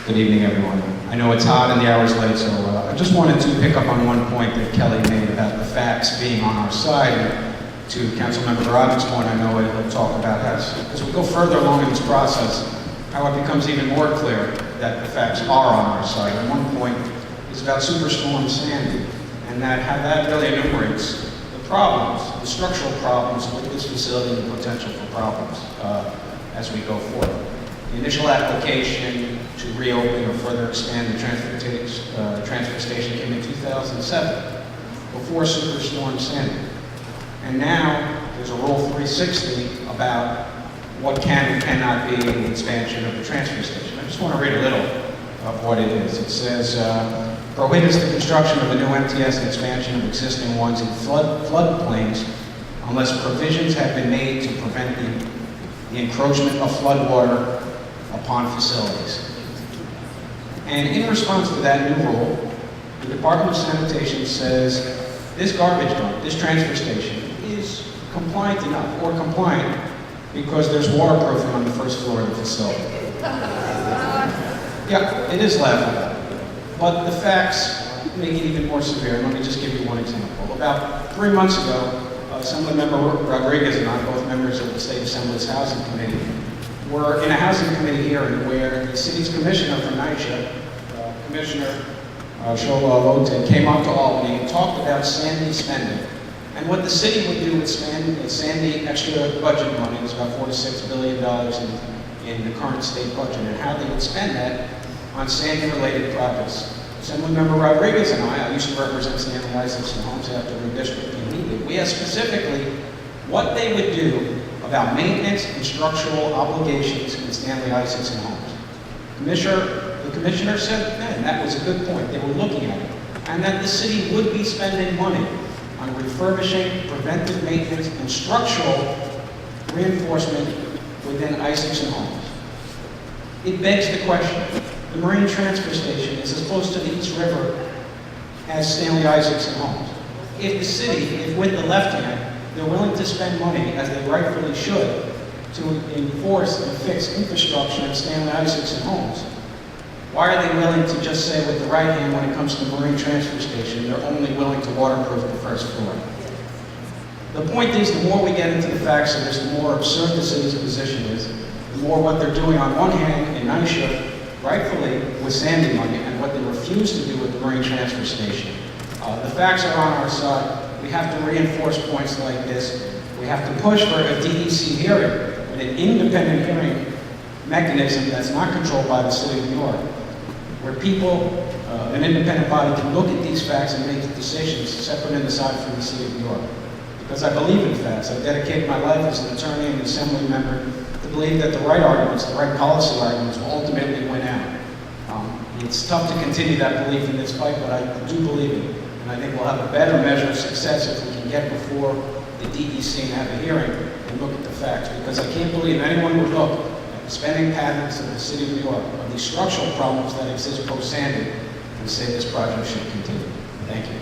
Good evening, everyone. I know it's hot and the hour's late, so I just wanted to pick up on one point that Kelly made about the facts being on our side. And to Councilmember Roderick's point, I know he'll talk about how, as we go further along in this process, how it becomes even more clear that the facts are on our side. And one point is about Superstorm Sandy, and how that really enumerates the problems, the structural problems with this facility and the potential for problems as we go forward. The initial application to reopen or further expand the transfer station came in 2007, before Superstorm Sandy. And now there's a Rule 360 about what can and cannot be the expansion of the transfer station. I just want to read a little of what it is. It says, prohibits the construction of a new MTS and expansion of existing ones in floodplains unless provisions have been made to prevent the encroachment of floodwater upon facilities. And in response to that new rule, the Department of Sanitation says this garbage dump, this transfer station, is compliant enough, or compliant, because there's waterproofing on the first floor of the facility. Yeah, it is laughable, but the facts make it even more severe. Let me just give you one example. About 3 months ago, Assemblymember Rodriguez and I, both members of the State Assembly's Housing Committee, were in a Housing Committee hearing where the city's commissioner from NYCHA, Commissioner Shola Lote, came up to Albany and talked about Sandy spending. And what the city would do with Sandy extra budget money, is about $4 to $6 billion in the current state budget, and how they would spend that on Sandy-related projects. Assemblymember Rodriguez and I used to represent Stanley Isakson Homes after redistricting needed. We asked specifically what they would do about maintenance and structural obligations in Stanley Isakson Homes. The commissioner said, man, that was a good point. They were looking at it. And that the city would be spending money on refurbishing, preventive maintenance, and structural reinforcement within Isakson Homes. It begs the question, the Marine Transfer Station is as close to the East River as Stanley Isakson Homes. If the city, if with the left hand, they're willing to spend money, as they rightfully should, to enforce and fix infrastructure at Stanley Isakson Homes, why are they willing to just say with the right hand when it comes to the Marine Transfer Station, they're only willing to waterproof the first floor? The point is, the more we get into the facts of this, the more absurd the city's position is, the more what they're doing on one hand in NYCHA, rightfully with Sandy money, and what they refuse to do with the Marine Transfer Station. The facts are on our side. We have to reinforce points like this. We have to push for a DEC hearing, with an independent hearing mechanism that's not controlled by the City of New York, where people, an independent body, can look at these facts and make decisions separate and aside from the City of New York. Because I believe in facts. I dedicated my life as an attorney and an assembly member to believe that the right arguments, the right policy arguments, will ultimately win out. It's tough to continue that belief in this fight, but I do believe in it. And I think we'll have a better measure of success if we can get before the DEC and have a hearing and look at the facts. Because I can't believe anyone would look at the spending patterns of the City of New York, of these structural problems that exist post-Sandy, and say this project should continue. Thank you.